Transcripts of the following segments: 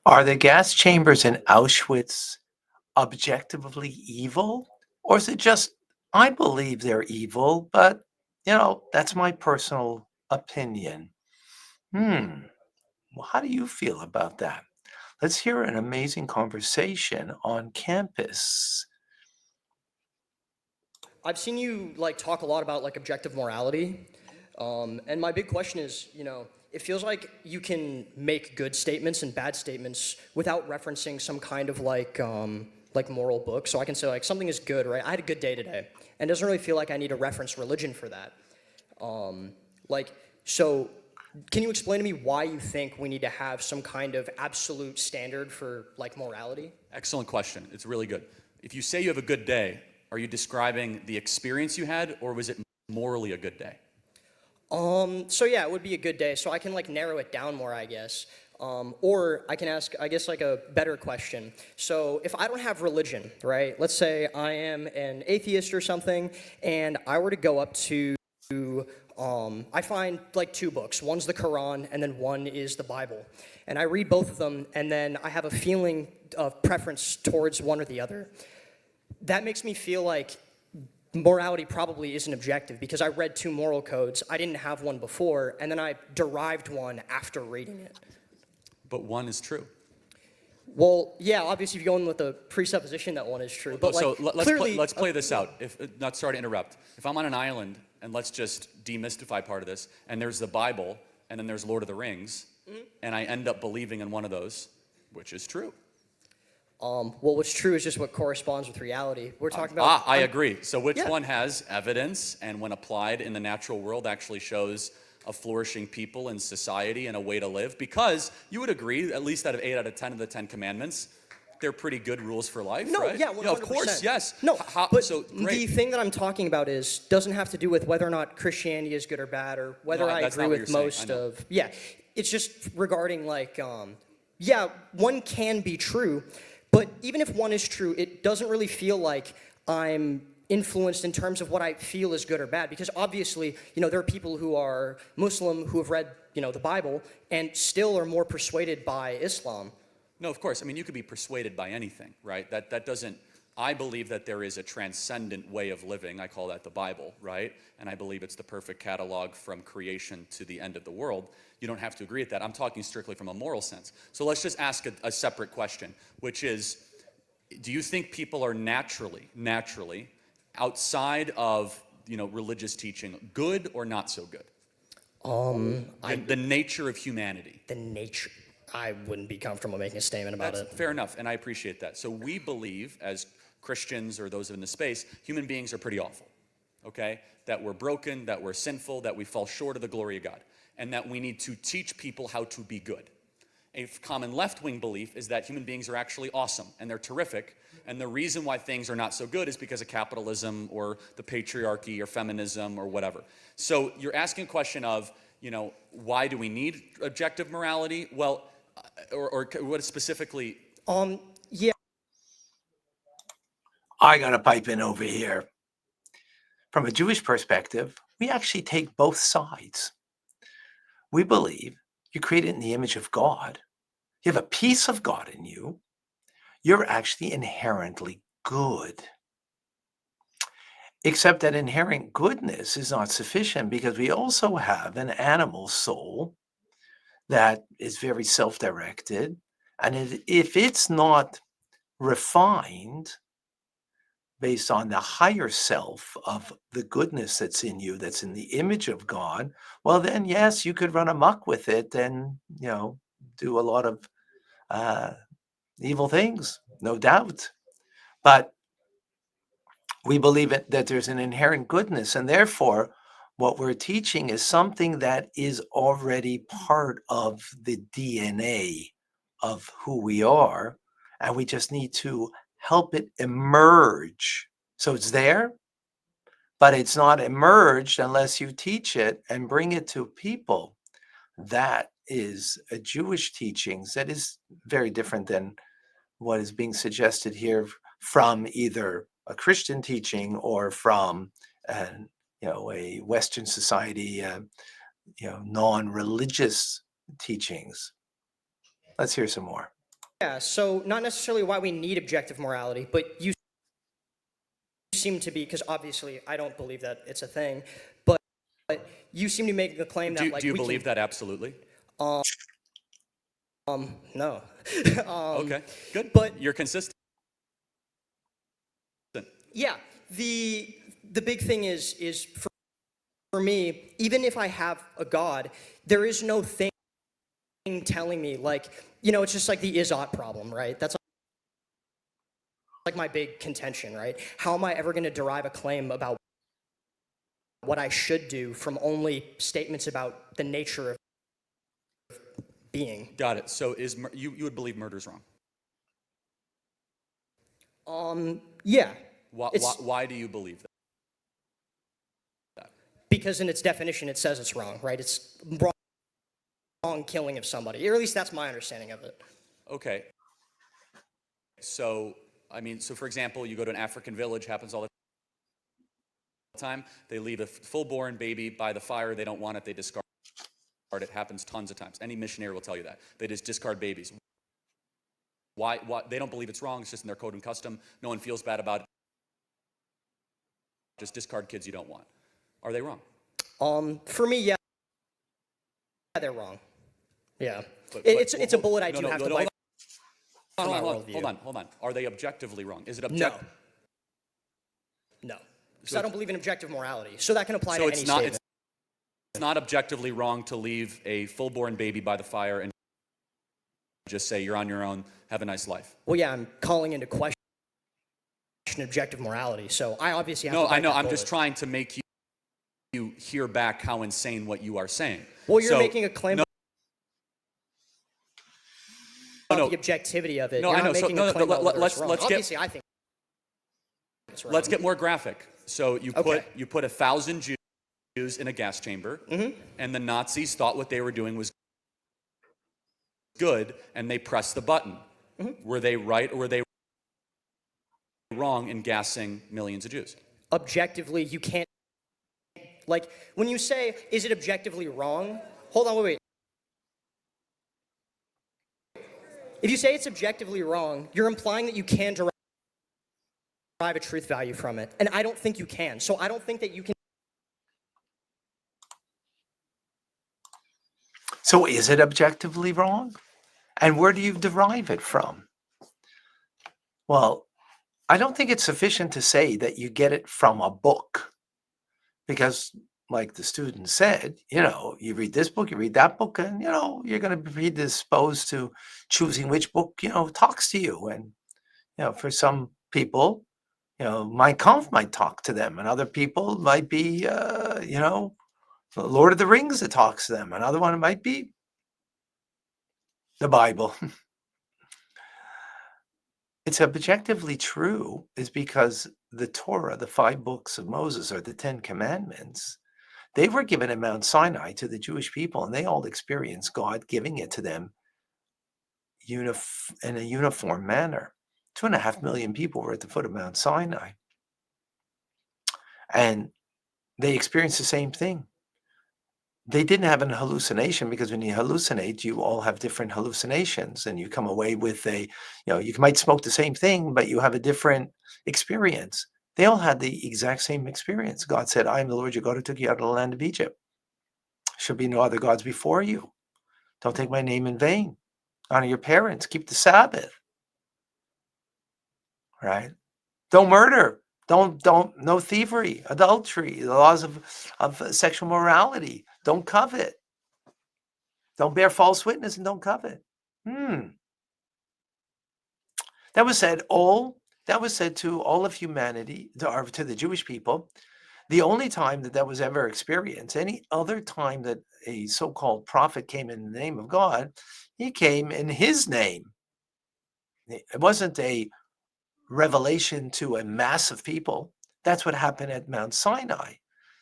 Are the gas chambers in Auschwitz objectively evil? Or is it just, I believe they're evil, but, that's my personal opinion? Hmm. Well, how do you feel about that? Let's hear an amazing conversation on campus. I've seen you like talk a lot about like objective morality, and my big question is, it feels like you can make good statements and bad statements without referencing some kind of like moral book. So I can say like something is good, right? I had a good day today, and it doesn't really feel like I need to reference religion for that. Like, so can you explain to me why you think we need to have some kind of absolute standard for like morality? Excellent question. It's really good. If you say you have a good day, are you describing the experience you had, or was it morally a good day? So yeah, it would be a good day. So I can like narrow it down more, I guess. Or I can ask, I guess, like a better question. So if I don't have religion, right? Let's say I am an atheist or something, and I were to go up to, I find like two books. One's the Quran, and then one is the Bible. And I read both of them, and then I have a feeling of preference towards one or the other. That makes me feel like morality probably isn't objective because I read two moral codes, I didn't have one before, and then I derived one after reading it. But one is true. Well, yeah, obviously if you go in with the presupposition that one is true, but so clearly, let's play this out. If not, sorry to interrupt. If I'm on an island, and let's just demystify part of this, and there's the Bible, and then there's Lord of the Rings, and I end up believing in one of those, which is true? well, what's true is just what corresponds with reality. We're talking about. I agree. So which Yeah. one has evidence, and when applied in the natural world, actually shows a flourishing people and society and a way to live? Because you would agree, at least out of 8 out of 10 of the 10 commandments, they're pretty good rules for life, No, right? yeah, 100%. Of course, yes. No, but so the great. thing that I'm talking about doesn't have to do with whether or not Christianity is good or bad, or whether No, I that's agree not what with you're saying. most I know. of. Yeah, it's just regarding like, yeah, one can be true, but even if one is true, it doesn't really feel like I'm influenced in terms of what I feel is good or bad, because obviously, there are people who are Muslim who have read, the Bible and still are more persuaded by Islam. No, of course. I mean, you could be persuaded by anything, right? That doesn't. I believe that there is a transcendent way of living. I call that the Bible, right? And I believe it's the perfect catalog from creation to the end of the world. You don't have to agree with that. I'm talking strictly from a moral sense. So let's just ask a separate question, which is, do you think people are naturally, outside of religious teaching, good or not so good? The nature of humanity. The nature. I wouldn't be comfortable making a statement about That's it. fair enough, and I appreciate that. So we believe, as Christians or those in the space, human beings are pretty awful, okay? That we're broken, that we're sinful, that we fall short of the glory of God, and that we need to teach people how to be good. A common left-wing belief is that human beings are actually awesome, and they're terrific, and the reason why things are not so good is because of capitalism or the patriarchy or feminism or whatever. So you're asking a question of, why do we need objective morality? Well, or what specifically? Yeah. I got to pipe in over here. From a Jewish perspective, we actually take both sides. We believe you're created in the image of God. You have a piece of God in you. You're actually inherently good. Except that inherent goodness is not sufficient because we also have an animal soul that is very self-directed. And if it's not refined based on the higher self of the goodness that's in you, that's in the image of God, well, then, yes, you could run amok with it and, do a lot of evil things, no doubt. But we believe that there's an inherent goodness, and therefore, what we're teaching is something that is already part of the DNA of who we are, and we just need to help it emerge. So it's there, but it's not emerged unless you teach it and bring it to people. That is a Jewish teachings that is very different than what is being suggested here from either a Christian teaching or from a Western society, non-religious teachings. Let's hear some more. Yeah, so not necessarily why we need objective morality, but you seem to be, because obviously I don't believe that it's a thing, but you seem to make the claim that like Do you we believe can, that absolutely? no. Okay, good. But You're consistent. yeah, the big thing is for me, even if I have a God, there is no thing telling me like, it's just like the is-ought problem, right? That's like my big contention, right? How am I ever going to derive a claim about what I should do from only statements about the nature of being? Got it. So you would believe murder's wrong? Yeah. Why do you believe that? Because in its definition, it says it's wrong, right? It's wrong killing of somebody, or at least that's my understanding of it. Okay. So, so for example, you go to an African village, happens all the time. They leave a full-born baby by the fire. They don't want it. They discard it. It happens tons of times. Any missionary will tell you that. They just discard babies. Why? They don't believe it's wrong. It's just in their code and custom. No one feels bad about it. Just discard kids you don't want. Are they wrong? For me, yeah, they're wrong. Yeah. It's a bullet I do have to bite. Hold on. Are they objectively wrong? Is it objective? No. Because I don't believe in objective morality. So that can apply to any statement. It's not objectively wrong to leave a full-born baby by the fire and just say, you're on your own, have a nice life. Well, yeah, I'm calling into question objective morality. So I obviously have to bite I know. that I'm bullet. just trying to make you hear back how insane what you are saying. Well, you're making a claim about the objectivity of it. No, you're I know. Not making a claim about whether it's wrong. Obviously, I think it's wrong. Let's get more graphic. So you put 1,000 Jews in a gas chamber, and the Nazis thought what they were doing was good, and they pressed the button. Were they right or were they wrong in gassing millions of Jews? Objectively, you can't. Like, when you say, is it objectively wrong? Hold on, wait. If you say it's objectively wrong, you're implying that you can derive a truth value from it. And I don't think you can. So I don't think that you can. So is it objectively wrong? And where do you derive it from? Well, I don't think it's sufficient to say that you get it from a book. Because, like the student said, you read this book, you read that book, and, you're going to be predisposed to choosing which book, talks to you. And, for some people, Mein Kampf might talk to them, and other people might be, Lord of the Rings that talks to them. Another one might be the Bible. It's objectively true is because the Torah, the 5 books of Moses, or the 10 Commandments, they were given at Mount Sinai to the Jewish people, and they all experienced God giving it to them in a uniform manner. 2.5 million people were at the foot of Mount Sinai. And they experienced the same thing. They didn't have an hallucination, because when you hallucinate, you all have different hallucinations, and you come away with you might smoke the same thing, but you have a different experience. They all had the exact same experience. God said, I am the Lord your God who took you out of the land of Egypt. Shall be no other gods before you. Don't take my name in vain. Honor your parents. Keep the Sabbath. Right? Don't murder. No thievery, adultery, the laws of sexual morality. Don't covet. Don't bear false witness, and don't covet. That was said to all of humanity, to the Jewish people. The only time that was ever experienced, any other time that a so-called prophet came in the name of God, he came in his name. It wasn't a revelation to a mass of people. That's what happened at Mount Sinai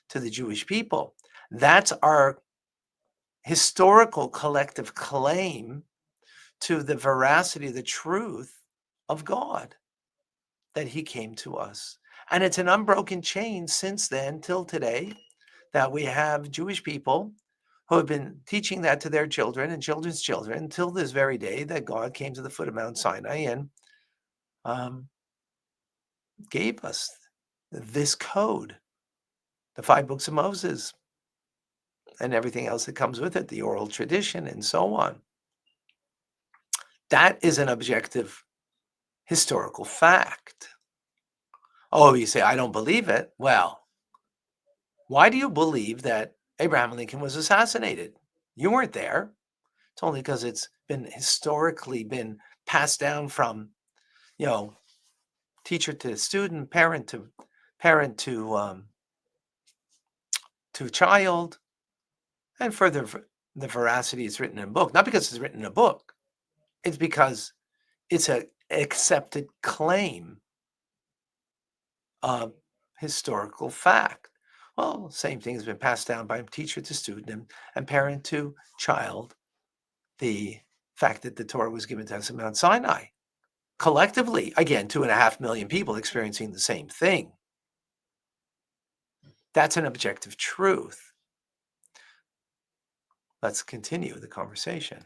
to the Jewish people. That's our historical collective claim to the veracity, the truth of God, that he came to us. And it's an unbroken chain since then till today, that we have Jewish people who have been teaching that to their children and children's children until this very day that God came to the foot of Mount Sinai and gave us this code, the 5 books of Moses, and everything else that comes with it, the oral tradition and so on. That is an objective historical fact. Oh, you say, I don't believe it. Well, why do you believe that Abraham Lincoln was assassinated? You weren't there. It's only because it's been historically been passed down from, teacher to student, parent to child, and further the veracity is written in a book. Not because it's written in a book. It's because it's an accepted claim of historical fact. Well, same thing has been passed down by teacher to student and parent to child. The fact that the Torah was given to us at Mount Sinai. Collectively, again, 2.5 million people experiencing the same thing. That's an objective truth. Let's continue the conversation.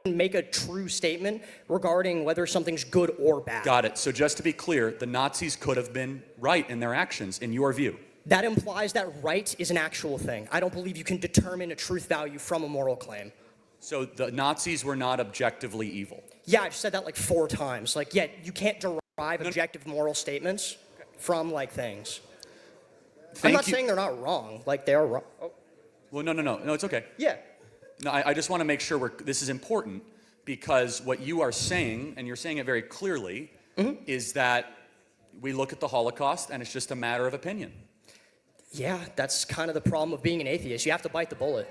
Make a true statement regarding whether something's good or bad. Got it. So just to be clear, the Nazis could have been right in their actions, in your view. That implies that right is an actual thing. I don't believe you can determine a truth value from a moral claim. So the Nazis were not objectively evil. Yeah, I've said that like 4 times. Like, yeah, you can't derive objective moral statements from like things. I'm not saying they're not wrong. Like, they are wrong. Oh. Well, no, it's okay. Yeah. No, I just want to make sure this is important, because what you are saying, and you're saying it very clearly, is that we look at the Holocaust and it's just a matter of opinion. Yeah, that's kind of the problem of being an atheist. You have to bite the bullet.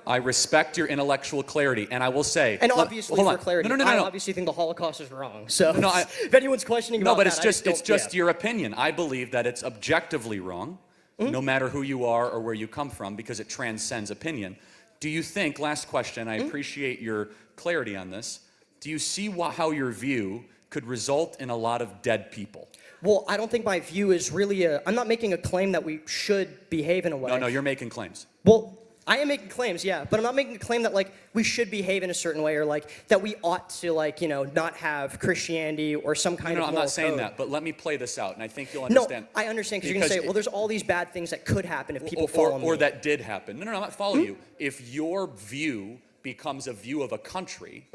I respect your intellectual clarity, and I will say... And obviously, for clarity, no. I obviously think the Holocaust is wrong. So if anyone's questioning about that, it's just your opinion. I believe that it's objectively wrong, no matter who you are or where you come from, because it transcends opinion. Do you think, last question, I appreciate your clarity on this, do you see how your view could result in a lot of dead people? Well, I don't think my view is really I'm not making a claim that we should behave in a way. No, you're making claims. Well, I am making claims, yeah, but I'm not making a claim that, like, we should behave in a certain way, or, like, that we ought to, like, not have Christianity or some kind of moral I'm not saying code. that, but let me play this out, and I think you'll understand. No, I understand, because you're going to say, well, there's all these bad things that could happen if people follow me. Or that did happen. No, I'm not following you. If your view becomes a view of a country,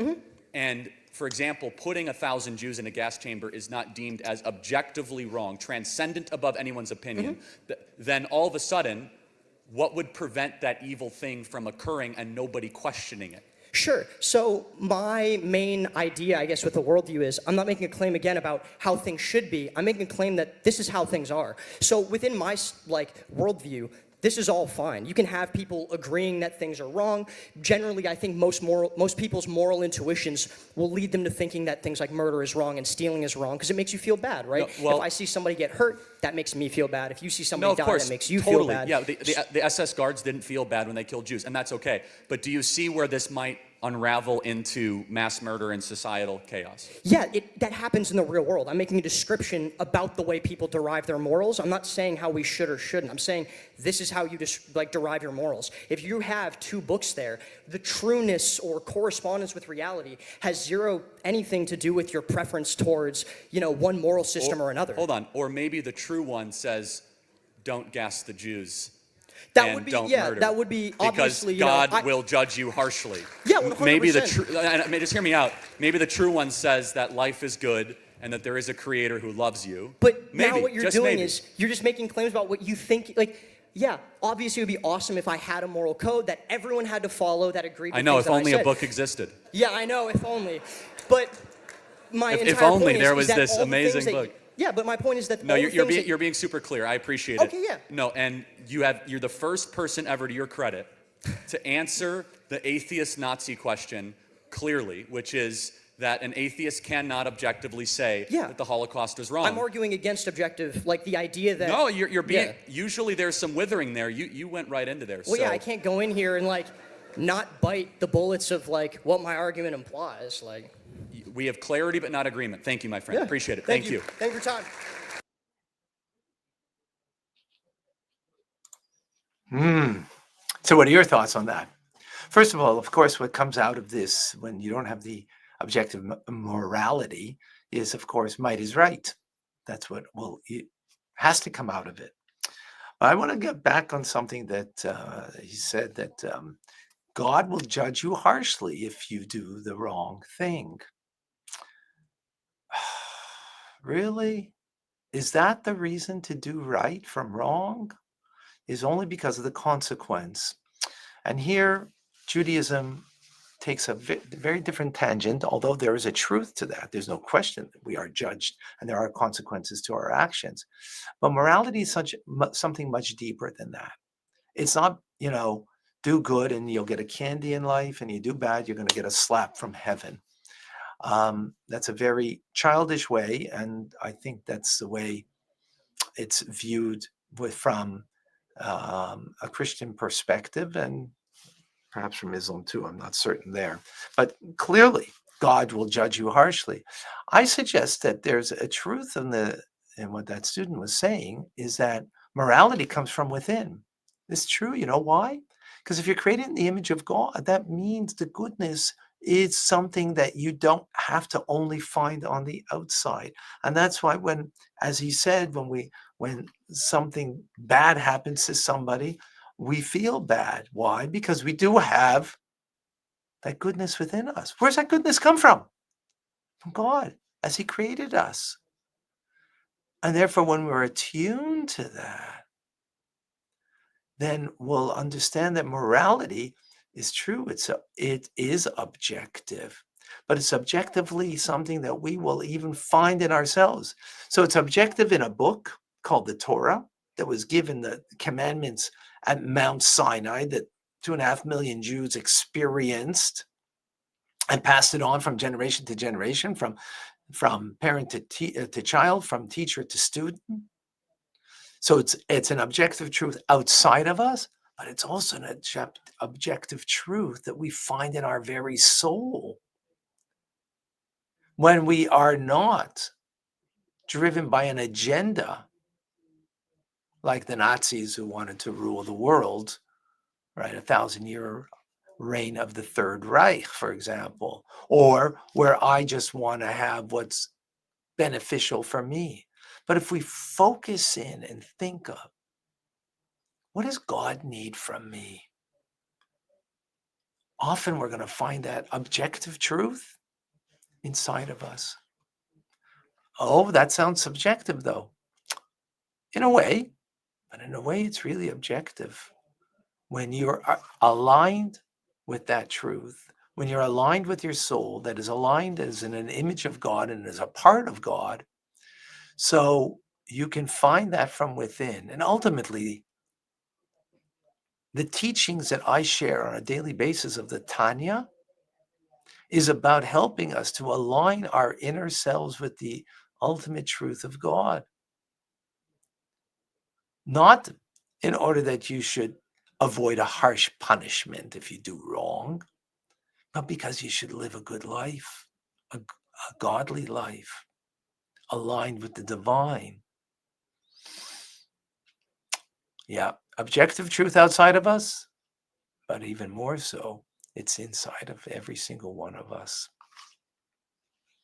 and, for example, putting 1,000 Jews in a gas chamber is not deemed as objectively wrong, transcendent above anyone's opinion, then all of a sudden, what would prevent that evil thing from occurring and nobody questioning it? Sure. So my main idea, I guess, with the worldview is I'm not making a claim, again, about how things should be. I'm making a claim that this is how things are. So within my, worldview, this is all fine. You can have people agreeing that things are wrong. Generally, I think most people's moral intuitions will lead them to thinking that things like murder is wrong and stealing is wrong, because it makes you feel bad, right? No, well, if I see somebody get hurt, that makes me feel bad. If you see somebody die, that makes you feel bad. Yeah, the SS guards didn't feel bad when they killed Jews, and that's okay. But do you see where this might unravel into mass murder and societal chaos? Yeah, that happens in the real world. I'm making a description about the way people derive their morals. I'm not saying how we should or shouldn't. I'm saying this is how you derive your morals. If you have 2 books there, the trueness or correspondence with reality has anything to do with your preference towards, one moral system or another. Hold on. Or maybe the true one says, don't gas the Jews. That would be, murder, that would be obviously, because God will judge you harshly. Yeah, 100%. Maybe just hear me out. Maybe the true one says that life is good and that there is a creator who loves you. But maybe, now what you're doing is you're just making claims about what you think, yeah, obviously it would be awesome if I had a moral code that everyone had to follow that agreed with I know, things if only a book existed. Yeah, I know, if only. But my entire if only point there is was that this all the amazing things book. Yeah, but my point is that no, you're being super clear. I appreciate it. Okay, yeah. No, and you're the first person ever, to your credit, to answer the atheist Nazi question clearly, which is that an atheist cannot objectively say that the Holocaust is wrong. I'm arguing against objective, the idea that... No, you're being... Usually there's some withering there. You went right into there. Well, yeah, I can't go in here and, not bite the bullets of, what my argument implies, We have clarity but not agreement. Thank you, my friend. Yeah. Appreciate it. Thank you. Thank you for your time. So what are your thoughts on that? First of all, of course, what comes out of this when you don't have the objective morality is, of course, might is right. That's what it has to come out of it. But I want to get back on something that he said that God will judge you harshly if you do the wrong thing. Really? Is that the reason to do right from wrong? Is only because of the consequence. And here, Judaism takes a very different tangent, although there is a truth to that. There's no question that we are judged and there are consequences to our actions. But morality is something much deeper than that. It's not, do good and you'll get a candy in life, and you do bad, you're going to get a slap from heaven. That's a very childish way, and I think that's the way it's viewed from a Christian perspective, and perhaps from Islam too. I'm not certain there. But clearly, God will judge you harshly. I suggest that there's a truth in what that student was saying, is that morality comes from within. It's true. You know why? Because if you're created in the image of God, that means the goodness is something that you don't have to only find on the outside. And that's why as he said, when something bad happens to somebody, we feel bad. Why? Because we do have that goodness within us. Where's that goodness come from? From God, as he created us. And therefore, when we're attuned to that, then we'll understand that morality is true. It is objective, but it's objectively something that we will even find in ourselves. So it's objective in a book called the Torah that was given the commandments at Mount Sinai that 2.5 million Jews experienced and passed it on from generation to generation, from parent to child, from teacher to student. So it's an objective truth outside of us, but it's also an objective truth that we find in our very soul. When we are not driven by an agenda, like the Nazis who wanted to rule the world, right? 1,000-year reign of the Third Reich, for example, or where I just want to have what's beneficial for me. But if we focus in and think of, what does God need from me? Often we're going to find that objective truth inside of us. Oh, that sounds subjective, though. In a way, but in a way, it's really objective. When you're aligned with that truth, when you're aligned with your soul that is aligned as in an image of God and as a part of God, so you can find that from within. And ultimately, the teachings that I share on a daily basis of the Tanya is about helping us to align our inner selves with the ultimate truth of God. Not in order that you should avoid a harsh punishment if you do wrong, but because you should live a good life, a godly life, aligned with the divine. Yeah, objective truth outside of us, but even more so, it's inside of every single one of us.